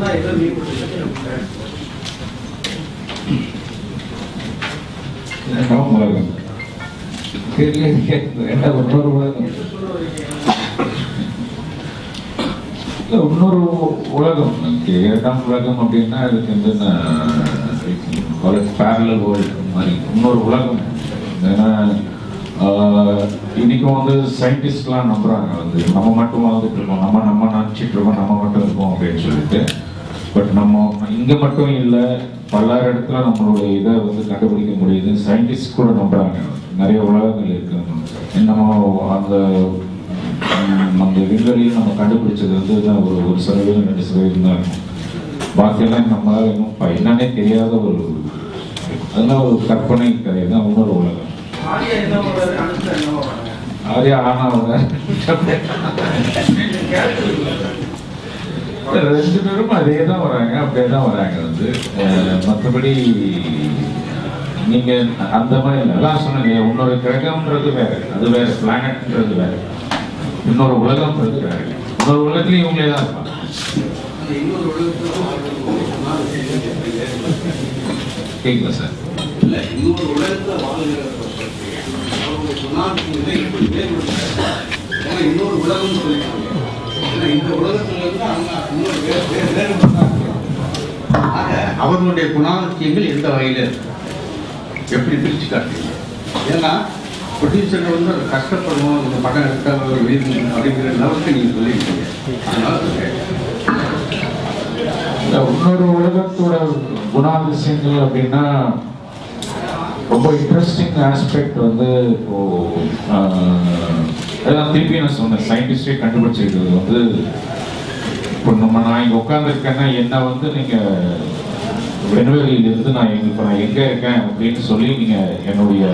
உலகம் இன்னொரு உலகம் இன்னொரு உலகம் இரண்டாம் உலகம் அப்படின்னா அதுக்கு வந்து பேரலல் வேர்ல்டு மாதிரி இன்னொரு உலகம். ஏன்னா இன்னைக்கும் வந்து சயின்டிஸ்ட்லாம் நம்புறாங்க வந்து நம்ம மட்டும் வாழ்ந்துட்டு இருக்கோம், நம்ம நினச்சிட்டு இருக்கோம் நம்ம மட்டும் இருக்கோம் அப்படின்னு சொல்லிட்டு. பட் நம்ம இங்கே மட்டும் இல்லை, பல்லாயிரம் இடத்துல நம்மளுடைய இதை வந்து கண்டுபிடிக்க முடியுது. சயின்டிஸ்ட் கூட நம்புறாங்க நிறைய உலகங்கள் இருக்கு. நம்ம அந்த விண்வெளியில் நம்ம கண்டுபிடிச்சது வந்து ஒரு சதவீதம் 2% தான் இருக்கும். பாக்கியெல்லாம் நம்மளால இன்னும் என்னன்னே தெரியாத ஒரு அதெல்லாம் ஒரு கற்பனை கதை தான் இன்னொரு உலகம். ஆரியா ஆனாவங்க 2 பேரும் அதே தான் வராங்க, அப்படியே தான் வராங்க வந்து. மற்றபடி நீங்க அந்த மாதிரி நல்லா சொன்னீங்க. இன்னொரு கிரகம்ன்றது வேற, அது வேற, பிளானட்ன்றது வேற, இன்னொரு உலகம்ன்றது வேற. இன்னொரு உலகத்துலயும் இவங்களே தான் இருப்பாங்க. கேட்கல சார். இல்ல இன்னொரு உலகத்துல வாழ்கிற இன்னொரு உலகம் சொல்லிட்டாங்க. இந்த உலகத்துல இருந்து அவர்களுடைய குணாதிசயங்கள் எந்த வகையில எப்படி பிரிச்சு காட்டுறீங்க? ஏன்னா ப்ரொடியூசர்கள் வந்து அதை கஷ்டப்படணும், இந்த படம் எடுக்க அப்படிங்கிற அளவுக்கு நீங்க சொல்லியிருக்கீங்க. அதனால இன்னொரு உலகத்தோட குணாதிசயங்கள் அப்படின்னா ரொம்ப இன்ட்ரெஸ்டிங் ஆஸ்பெக்ட் வந்து இப்போ அதான் திருப்பி நான் சொன்னேன், சயின்டிஸ்டே கண்டுபிடிச்சிருக்கிறது வந்து இப்போ நான் இங்கே உட்காந்துருக்கேன்னா என்ன வந்து நீங்கள் விண்வெளியிலிருந்து நான் எங்கே இருக்கேன் அப்படின்னு சொல்லி நீங்கள் என்னுடைய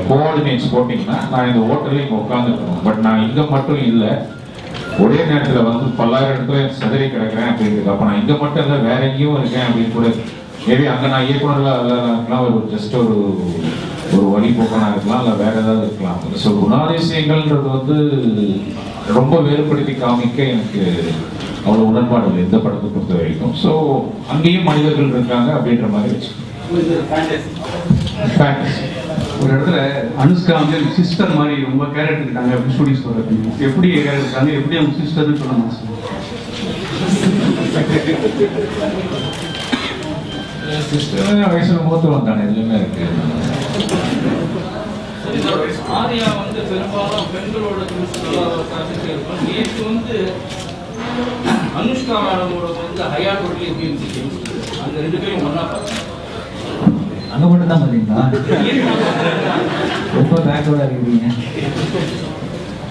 கோஆர்டினேட்ஸ் போட்டிங்கன்னா நான் இந்த ஹோட்டலில் இங்கே உட்காந்துருக்கணும். பட் நான் இங்கே மட்டும் இல்லை, ஒரே நேரத்தில் வந்து பல்லாயிரம் இடத்துல சதறி கிடக்கிறேன் அப்படின்றது. அப்போ நான் இங்கே மட்டும் இல்லை, வேற எங்கேயும் இருக்கேன் அப்படின்னு கூட. மேபி அங்கே நான் இயக்குனர்களாக இருக்கலாம், ஒரு ஜஸ்ட் ஒரு வழிபோக்கனாக இருக்கலாம், இல்லை வேற ஏதாவது இருக்கலாம். ஸோ குணாதிசயங்கள்ன்றது வந்து ரொம்ப வேறுபடுத்தி காமிக்க எனக்கு அவ்வளோ உடன்பாடு இல்லை எந்த படத்தை பொறுத்த வரைக்கும். ஸோ அங்கேயும் மனிதர்கள் இருக்காங்க அப்படின்ற மாதிரி வச்சுக்கோங்க. ஒரு இடத்துல அனுஷ்கா வந்து சிஸ்டர் மாதிரி ரொம்ப கேர் எடுத்துக்கிட்டாங்க அப்படின்னு சொல்லி சொல்றாங்க. எப்படி கேர் எடுத்துக்காங்க, எப்படி அவங்க சிஸ்டர்னு சொல்ல மாட்டேன். சிஸ்டர் வயசுல மூத்து வந்தானே எதுவுமே இருக்கு. ஆரியா வந்து பெரும்பாலும் பெண்களோட நேற்று வந்து அனுஷ்கா மேடமோட வந்து ஹயாட் ஹோட்டல் எப்படி இருந்துச்சு? அந்த 2 பேரும் ஒன்னா பார்த்தேன். அங்கே மட்டும் தான் பார்த்தீங்களா? ரொம்ப பேக்வர்டாக இருக்கீங்க.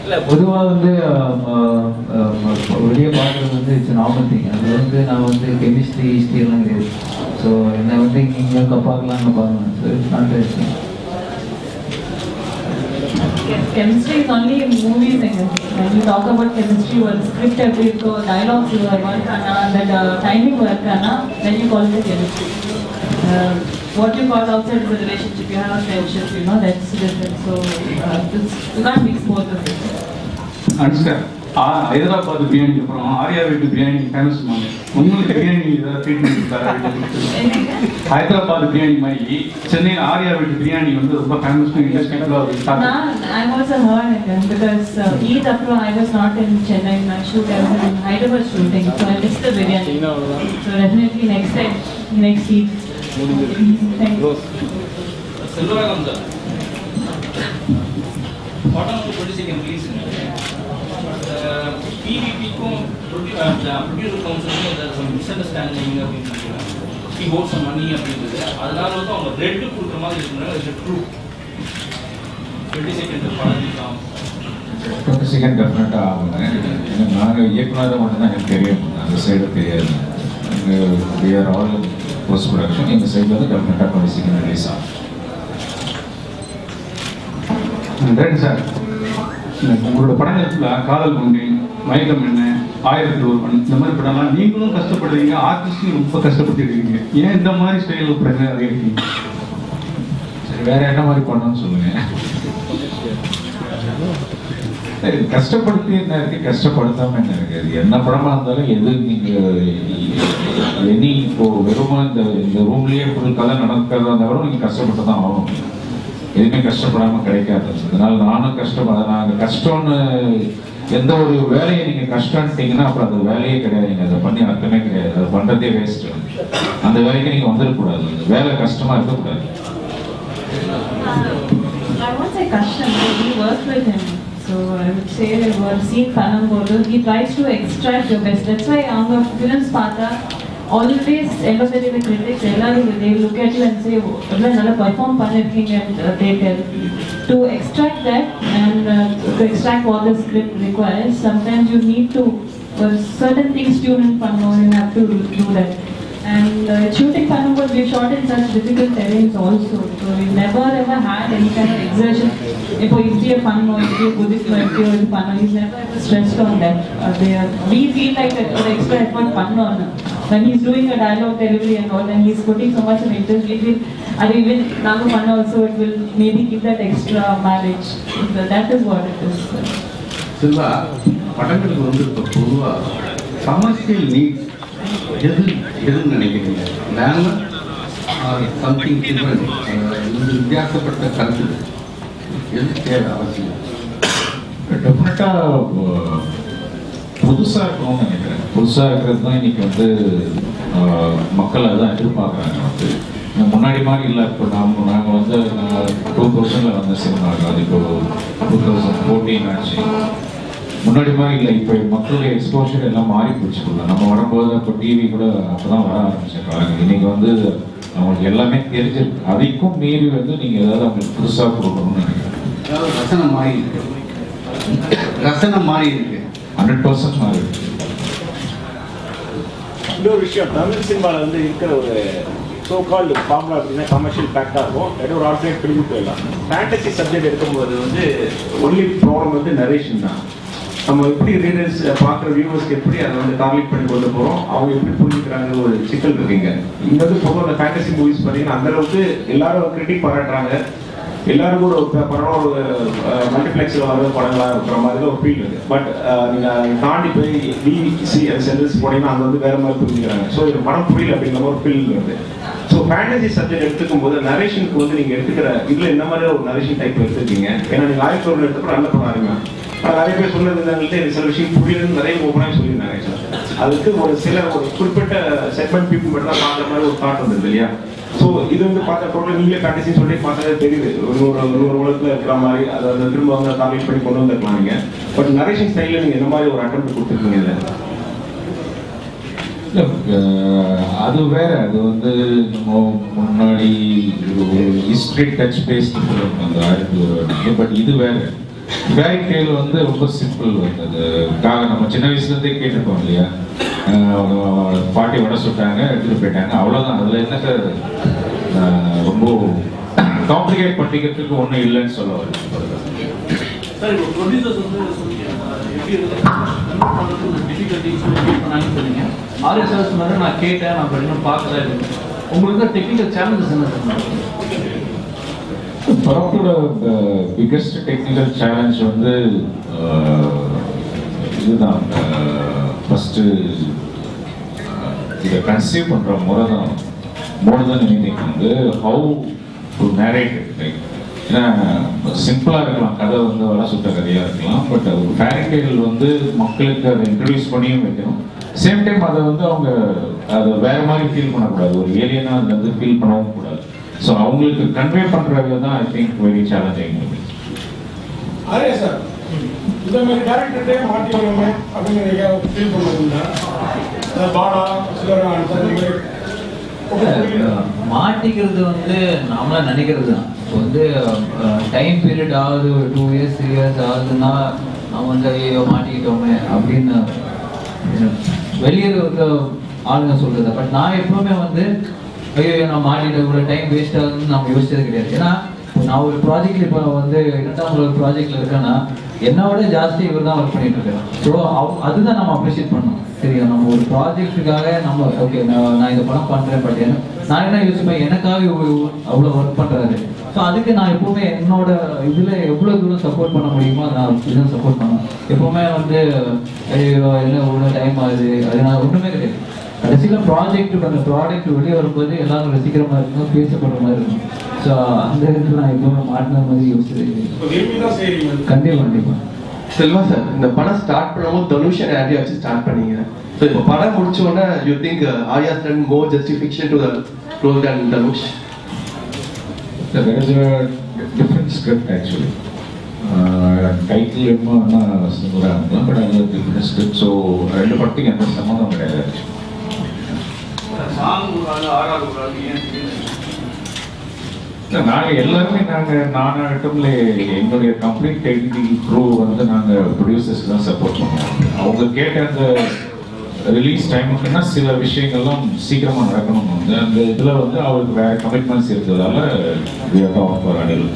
இல்லை பொதுவாக வந்து வெளியே பார்க்குறது வந்து இட்ஸ் நார்மல் திங். அது வந்து நான் வந்து கெமிஸ்ட்ரி ஹிஸ்ட்ரி எல்லாம் கிடையாது. ஸோ என்னை வந்து நீங்கள் பார்க்கலாம் அங்கே பார்க்கலாம். So it's not interesting. Chemistry is only in movies. When you talk about chemistry, one script every dialogues you work and that timing work then you call it chemistry. What you call outside is a relationship. You have a friendship, that's different. So you can't mix both of it. Anushka Hyderabad பிரியாணிக்கு அப்புறம் ஆரியா வீட்டு biryani famous. உங்களுக்கு பிரியாணி ஏதாவது treatment கொடுத்தாரா? ஹைதராபாத் பிரியாணி மாதிரி சென்னையில் ஆரியா வீட்டு பிரியாணி வந்து ரொம்ப famous. I also heard it because Eid after I was not in Chennai in my shoot. I was in Hyderabad shooting, so I missed the biryani. So definitely next time, next Eid. Thank you. Selvaragam sir, bottom of the producing please. PVP-க்கும் producer council-க்கும் there is some misunderstanding அப்படின்னு he owes some money அப்படின்றது. அதனால வந்து அவங்க red கொடுக்குற மாதிரி இருக்குனால it's true. 22nd பழகிக்கலாம். 22nd டெஃபினட்டாக ஆகுங்க. நாங்கள் இயக்குனரை மட்டும்தான் எனக்கு தெரியும், அந்த சைடு தெரியாது. we are all in post production. இந்த சைடில் வந்து டெஃபினட்டாக 22nd ரிலீஸ் ஆகும். ரைட் சார், உங்களோட படங்கள் காதல் கொண்டேன், மயக்கம் என்ன, 1001 இந்த மாதிரி படம்லாம் நீங்களும் கஷ்டப்படுறீங்க, ஆர்டிஸ்டும் ரொம்ப கஷ்டப்பட்டுருக்கீங்க. ஏன் இந்த மாதிரி ஸ்டைலில் படங்கள் நிறைய இருக்கீங்க? சரி, வேற என்ன மாதிரி பண்ணணும்னு சொல்லுங்க. கஷ்டப்படுத்தி என்ன இருக்கு, கஷ்டப்படுத்தாம என்ன இருக்கு? என்ன படமா இருந்தாலும் எது நீங்க எனி இப்போ வெறுமா இந்த ரூம்லயே ஃபுல் கதை நடக்கிறதா இருந்தாலும் நீங்க கஷ்டப்பட்டு தான் ஆகணும். எதுவுமே கஷ்டப்படாம கிடைக்காது. அதனால நானும் நாங்கள் கஷ்டம்னு எந்த ஒரு வேலையை நீங்க கஷ்டம்ட்டீங்கன்னா அப்புறம் அது வேலையே கிடையாது. நீங்க அதை பண்ணி அர்த்தமே கிடையாது. அதை பண்றதே வேஸ்ட். அந்த வேலைக்கு நீங்க வந்துடக்கூடாது. அந்த வேலை கஷ்டமா இருக்கக்கூடாது. I won't say custom, we work with him. So I would say that we have seen Panambodu, he tries to extract your best. That's why our films partha always end of the day the critics they look at you and say nalla perform pannirkeenga and they tell to extract that and to extract what the script requires. Sometimes you need to for certain things tune in panno, you have to do that. And shooting Panambod, we shot in such difficult terrains also. So we never ever had any kind of exertion. If you fun or if you Buddhist or if you fun, he's never ever stressed on that. We feel like an extra effort fun on when he's doing a dialogue delivery and all, and he's putting so much of interest. We feel, and even Naga fun also, it will maybe give that extra marriage. That is what it is. Silva, படங்களுக்கு வந்து இப்போ பொதுவாக commercial needs எதுன்னு நினைக்கிறீங்க? Glamour or something different, வித்தியாசப்பட்ட கருத்து எது தேவை அவசியம்? டெஃபினட்டாக புதுசாக இருக்கணும்னு நினைக்கிறேன். புதுசாக இருக்கிறது தான் இன்னைக்கு வந்து மக்கள் அதான் எதிர்பார்க்குறாங்க. வந்து முன்னாடி மாதிரி இல்லை. இப்போ நாங்கள் வந்து 2000 வந்த சினிமாவுக்கு, அது இப்போ 2014 ஆச்சு. முன்னாடி மாதிரி இல்லை. இப்போ மக்களுடைய எக்ஸ்போஷர் எல்லாம் மாறி போச்சுக்கல. நம்ம வரும்போது இப்போ டிவி கூட அப்போ தான் வர ஆரம்பிச்ச காலங்கள். இன்னைக்கு வந்து அவங்களுக்கு எல்லாமே தெரிஞ்சிருக்கு. அதைக்கும் மீறி வந்து நீங்கள் ஏதாவது அவங்களுக்கு புதுசாக கொடுக்கணும்னு நினைக்கிறேன். அதாவது ரசனை மாறி இருக்கு, ரசனை மாறி இருக்கு, 100% மாறி இருக்கு. இன்னொரு விஷயம், தமிழ் சினிமாவில் வந்து இருக்கிற ஒரு ஸோ கால்டு ஃபார்முலா அப்படின்னா கமர்ஷியல் பேக்டாக இருக்கும். ஏதோ ஒரு ஆல்டர்னேட் ஃபிலிம் போயிடலாம். ஃபேண்டசி சப்ஜெக்ட் எடுக்கும்போது வந்து ஒன்லி ப்ராப்ளம் வந்து நரேஷன் தான். நம்ம எப்படி ரீடர்ஸ் பார்க்குற வியூவர்ஸ்க்கு எப்படி அதை வந்து டார்கெட் பண்ணி கொண்டு போகிறோம், அவங்க எப்படி புரிஞ்சுக்கிறாங்க ஒரு சிக்கல் இருக்குங்க. இங்கே வந்து பொதுவாக அந்த ஃபேண்டசி மூவிஸ் பார்த்தீங்கன்னா அந்தளவுக்கு எல்லாரும் கிரிட்டிக் பாராட்டுறாங்க. எல்லாருக்கும் ஒரு படம் ஒரு மல்டிப்ளெக்ஸில் வர படங்களாக இருக்கிற மாதிரி தான் ஒரு ஃபீல் இருக்குது. பட் நீங்கள் தாண்டி போய் டிசி சென்டர்ஸ் போனீங்கன்னா அங்கே வந்து வேறு மாதிரி புரிஞ்சுக்கிறாங்க. ஸோ இது படம் புரியல அப்படிங்கிற ஒரு ஃபீல் இருக்குது. ஸோ ஃபேண்டசி சப்ஜெக்ட் எடுத்துக்கும் போது நரேஷனுக்கு வந்து நீங்கள் எடுத்துக்கிற இதில் என்ன மாதிரி ஒரு நரேஷன் டைப் எடுத்துருக்கீங்க? ஏன்னா நீங்கள் 1001 எடுத்துக்கூட நல்ல படம் ஆரம்பிங்க. நிறைய பேர் சொன்னதுங்களுக்கு சில விஷயம் புரியலன்னு நிறைய ஓப்பனாக சொல்லியிருந்தாங்க. அதுக்கு ஒரு குறிப்பிட்ட செக்மெண்ட் பீப்புள் மட்டும் தான் பார்க்குற மாதிரி ஒரு தாட் வந்தது இல்லையா? ஸோ இது வந்து பார்த்த டோட்டல் நீங்களே ஃபேண்டசின்னு சொல்லி பார்த்தாலே தெரியுது. ஒரு உலகத்தில் இருக்கிற மாதிரி அதை வந்து திரும்ப வந்து டார்கெட் பண்ணி கொண்டு வந்துருக்கலாம் நீங்கள். பட் நரேஷன் ஸ்டைலில் நீங்கள் என்ன மாதிரி ஒரு அட்டெம்ப்ட் கொடுத்துருக்கீங்க இதில்? அது வேற. அது வந்து நம்ம முன்னாடி ஹிஸ்டரி டச் பேஸ்ட் அந்த 1001. பட் இது வேற. ஃபேரி டேல் வந்து ரொம்ப சிம்பிள். வந்து அதுக்காக நம்ம சின்ன வயசுலேருந்தே கேட்டிருக்கோம் இல்லையா? பாட்டி வடை சுட்டாங்க, எடுத்துகிட்டு போயிட்டாங்க, அவ்வளோதான். அதில் என்ன ரொம்ப காம்ப்ளிகேட் பண்ணிக்கிறதுக்கு ஒன்றும் இல்லைன்னு சொல்ல வரும். சார், இப்போ ப்ரொடியூசர்ஸ் வந்து எப்படி டிஃபிகல்ட்டிஸ் பண்ணாங்கன்னு சொன்னீங்க. ஆர்எஸ்எஸ் மாதிரி நான் கேட்டேன், நான் இன்னும் பார்க்கல. உங்களுக்கு டெக்னிக்கல் சேலஞ்சஸ் என்ன சார்? படத்தோட பிக்கஸ்ட் டெக்னிக்கல் சேலஞ்ச் வந்து இதுதான். ஃபஸ்ட்டு இதை கன்சீவ் பண்ணுற முறை தான். மோர் தென் எனிதிங் வந்து ஹவு டு நேரேட். லைக் ஏன்னா சிம்பிளாக இருக்கலாம், கதை வந்து வர சுட்ட கதையாக இருக்கலாம். பட் அது ஃபேரி டேல் வந்து மக்களுக்கு அதை இன்ட்ரடியூஸ் பண்ணியும் வைக்கணும். சேம் டைம் அதை வந்து அவங்க அதை வேறு மாதிரி ஃபீல் பண்ணக்கூடாது. ஒரு ஏலியனாக அதை வந்து ஃபீல் பண்ணவும் கூடாது. ஸோ அவங்களுக்கு கன்வே பண்ணுறது தான் ஐ திங்க் வெரி சேலஞ்சிங். அதே சார், இந்த மாதிரி டேரக்டர்கிட்டே மாட்டிக்கணுமே அப்படிங்கிற ஃபீல் பண்ணுறதுண்டா? பாடா மாட்டிக்கிறது வந்து நாமளா நினைக்கிறது தான். இப்போ வந்து டைம் பீரியட் ஆகுது, ஒரு 2 years 3 years ஆகுதுன்னா நம்ம வந்து ஐயோ மாட்டிக்கிட்டோமே அப்படின்னு வெளியே இருக்க ஆளுங்க சொல்றது. பட் நான் எப்பவுமே வந்து ஐயோ நான் மாட்டிட்டு இவ்வளோ டைம் வேஸ்ட் ஆகுதுன்னு நம்ம யோசிச்சது கிடையாது. ஏன்னா நான் ஒரு ப்ராஜெக்ட்ல இப்போ வந்து 2ஆம் ப்ராஜெக்ட்ல இருக்கேன்னா என்னோட ஜாஸ்தி இவர் தான் ஒர்க் பண்ணிட்டு இருக்கேன். ஸோ அதுதான் நம்ம அப்ரிஷியேட் பண்ணணும். சரி, நம்ம ஒரு ப்ராஜெக்டுக்காக நம்ம ஓகே நான் இந்த படம் பண்ணுறேன். பட் நான் என்ன யோசிப்பேன், எனக்காக அவ்வளோ ஒர்க் பண்ணுறாரு. ஸோ அதுக்கு நான் எப்பவுமே என்னோட இதில் எவ்வளோ தூரம் சப்போர்ட் பண்ண முடியுமோ நான் அப்படிதான் சப்போர்ட் பண்ணுவேன். எப்பவுமே வந்து ஐயோ என்ன இவ்வளோ டைம் ஆகுது, அது நான் ஒன்றுமே கிடையாது. கடைசியில் அந்த ப்ராடக்ட் வெளியே வரும்போது எல்லாரும் ரசிக்கிற மாதிரி இருக்கும், பேசப்படுற மாதிரி இருக்கும். ஸோ அந்த இடத்துல நான் எப்பவுமே மாட்டின மாதிரி யோசிச்சு கண்டிப்பாக. செல்வா சார், இந்த படம் ஸ்டார்ட் பண்ணும்போது தனுஷ் அண்ட் ஆர்யா வச்சு ஸ்டார்ட் பண்ணீங்க. ஸோ இப்போ படம் முடிச்ச உடனே you think Arya done more justification to the role than Dhanush? There is a different script actually. Title என்ன சிமிலரா இருக்கலாம், பட் அது டிஃபரெண்ட் ஸ்கிரிப்ட். ஸோ ரெண்டு படத்துக்கு எந்த சம்மந்தம் கிடையாது. நாங்கள் எல்லாருமே நானாகட்டும்ல எங்களுடைய கம்ப்ளீட் டெக்னிக்கல் க்ரூ வந்து நாங்கள் ப்ரொடியூசர்ஸ்க்கு தான் சப்போர்ட் பண்ணுவோம். அவங்க கேட்ட அந்த ரிலீஸ் டைமுக்குன்னா சில விஷயங்கள்லாம் சீக்கிரமாக நடக்கணும். வந்து அந்த இதில் வந்து அவருக்கு வேற கமிட்மெண்ட்ஸ் இருக்கிறதால அணில்.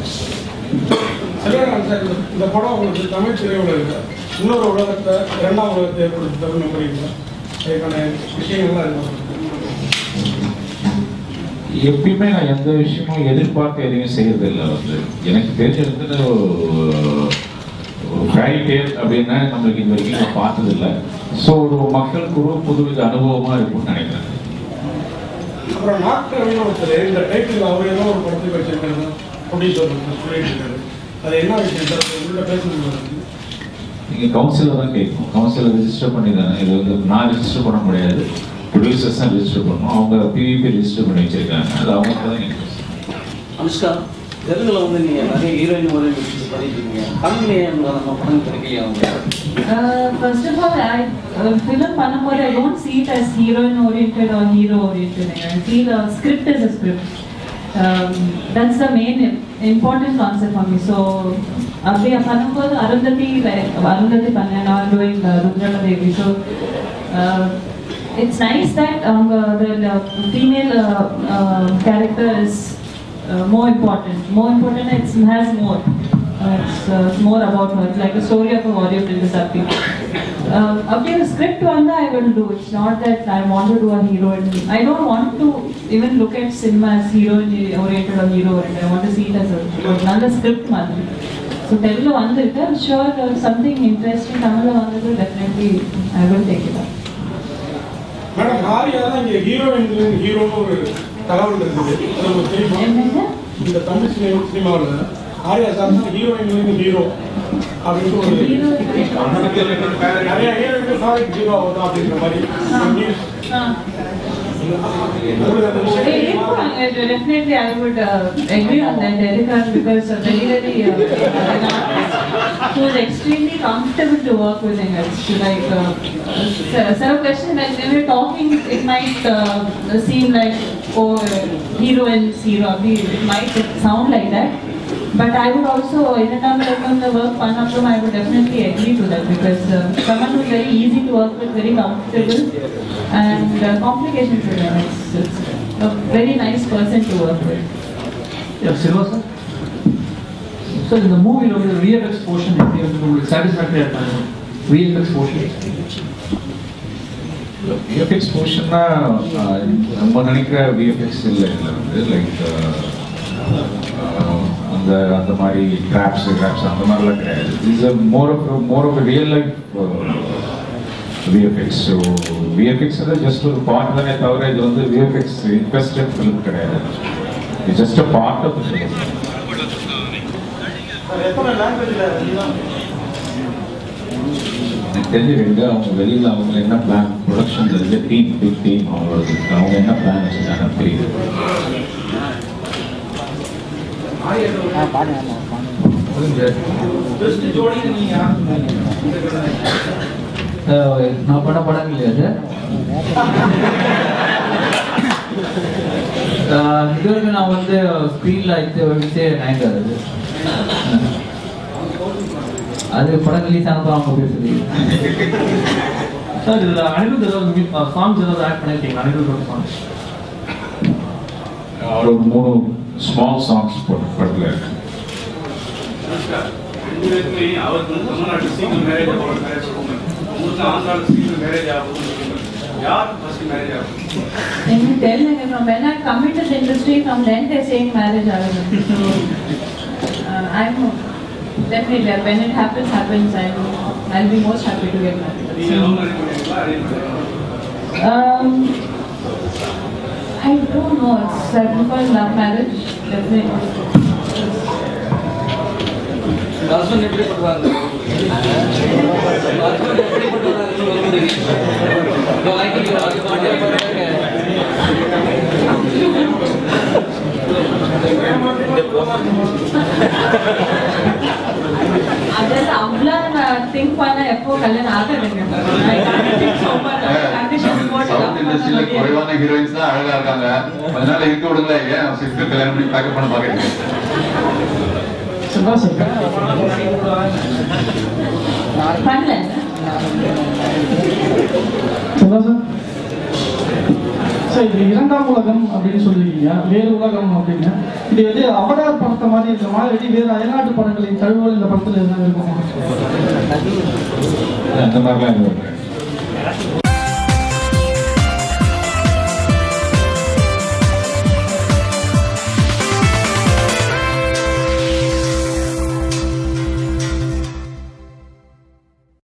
இந்த படம் உங்களுக்கு தமிழ் திரையுலகில் இன்னொரு உலகத்தை, இரண்டாம் உலகத்தை ஏற்படுத்தி தரும் நம்புறீங்களா? அதுக்கான விஷயங்கள்லாம் இருக்கும். எப்பயுமே நான் எந்த விஷயமும் எதிர்பார்த்து எதையும் செய்யறதில்லை. வந்து எனக்கு தெரிஞ்சது ஒரு ஃபேரி டேல் அப்படின்னா நம்மளுக்கு இது வரைக்கும் நான் பார்த்ததில்லை. ஸோ ஒரு மக்களுக்கு ஒரு புதுவித அனுபவமாக இருக்கும்னு நினைக்கிறேன். அப்புறம் நாட்கள் ஒருத்தர் இந்த டைட்டில் அவர் ஏதோ ஒரு படத்துக்கு வச்சிருக்காரு, ப்ரொடியூசர் சொல்லிட்டு அது என்ன விஷயம் சார் உங்கள்கிட்ட பேசணும்? நீங்கள் கவுன்சிலர் தான் கேட்கணும். கவுன்சிலர் ரெஜிஸ்டர் பண்ணி தானே. இது வந்து நான் ரெஜிஸ்டர் பண்ண முடியாது, ப்ரொடியூசர்ஸ் தான் ரெஜிஸ்டர் பண்ணணும். அவங்க பிவிபி ரெஜிஸ்டர் பண்ணி வச்சிருக்காங்க, அது அவங்க தான் நீங்கள். அனுஷ்கா, தெலுங்குல வந்து நீங்க நிறைய ஹீரோயின் மாதிரி பண்ணிருக்கீங்க. தமிழ்ல நம்ம படம் கிடைக்கலையா? First of all, film பண்ணும்போது I don't see it as heroine oriented or hero oriented. I see the script as a script. That's the main important concept for me. So அப்படி பண்ணும்போது அருந்ததி பண்ணேன், நான் doing Rudrala Devi. So it's nice that the female character is more important. It has more. It's more about her. It's like a story of a warrior princess. After the script one, I will do. It's not that I want to do a heroine. I don't want to even look at cinema as heroine oriented or hero oriented. I want to see it as another script madri. So Telugu vandirukku. I'm sure something interesting Tamil vandirukku, definitely I will take it up. Madam, Arya தான் இங்கே ஹீரோன்னு ஒரு தகவல் இருக்குது. என்னங்க? இந்த தமிழ் சினிமாவில் Arya sir தான் ஹீரோயின் ஹீரோ அப்படின்னு ஒரு நிறைய ஹீரோயின் சாரிக் ஹீரோ ஆகுது அப்படின்ற மாதிரி news. Definitely, I would agree on that, Erica, because very who is extremely comfortable to work with him. It's like set of questions that when we're talking, it might seem like heroines, hero. It might sound like that. But I would also, in a time like the work Panapram, I would definitely agree to that, because someone who is very easy to work with, very comfortable, and complications with him. It's a very nice person to work with. Yeah, Silva sir. So in the movie, the VFX portion, satisfactory at time. VFX portion. VFX portion-na நம்ம நினைக்கிற VFX இல்லை. Like அந்த மாதிரி graphs அந்த மாதிரிலாம் கிடையாது. It's more of real life VFX. So VFX just ஒரு part தானே தவிர இது வந்து விஎஃப்எக்ஸ் இன்வெஸ்டட் ஃபிலிம் கிடையாது. It's just a part of the film. எனக்கு தெரிஞ்சு அவங்க வெளியில் அவங்க என்ன பிளான் ப்ரொடக்ஷன் இருக்கு, பிக் டீம் அவங்க என்ன பிளான் வச்சுருக்காங்க தெரியுது. நான் பண்ண படம் இல்லையா சார்? இதுவரைக்கும் நான் வந்து ஸ்க்ரீன்ல வச்சே நைன் ஆகுது. அது படம் ரிலீஸ் ஆனப்போ அவங்க பேசுறது சார். இதில் அனிருத் ஏதாவது சாங்ஸ் ஏதாவது ஆட் பண்ணியிருக்கீங்க? அனிருத்தோட சாங்ஸ் ஒரு 3 ஸ்மால் சாங்ஸ் படத்தில் இருக்கு. அவருக்கு வந்து தமிழ்நாட்டு சீக்கிரம் மேரேஜ் ஆகும், ஆந்திராவில் சீக்கிரம் மேரேஜ் ஆகும். யார் Can you tell me from when I come into the industry, from then they're saying marriage already. So I'm definitely when it happens, I'll be most happy to get married. I don't know. I prefer love marriage, definitely. Husband எப்படி பண்ணுறாங்க? Husband எப்படி அதெல்லாம் அவ்வளோ think பண்ண எப்போ கல்யாணம் ஆகாதுங்க. South இண்டஸ்ட்ரியில குறைவான ஹீரோயின்ஸ் தான் அழகா இருக்காங்க. அதனால இருக்க விடுங்களா? ஏன் சிஸ்டர் கல்யாணம் பண்ணி பேக்கப் பண்ண பாக்குறீங்க? இது இரண்டாம் உலகம் அப்படின்னு சொல்லுவீங்க, வேறு உலகம் அப்படின்னு. இது வந்து அவதார் படத்தை மாதிரி இருக்கிற மாதிரி வேறு அயல்நாட்டு படங்களின் தழுவல் இந்த படத்தில் எதுனா இருக்கும்? அந்த மாதிரிலாம்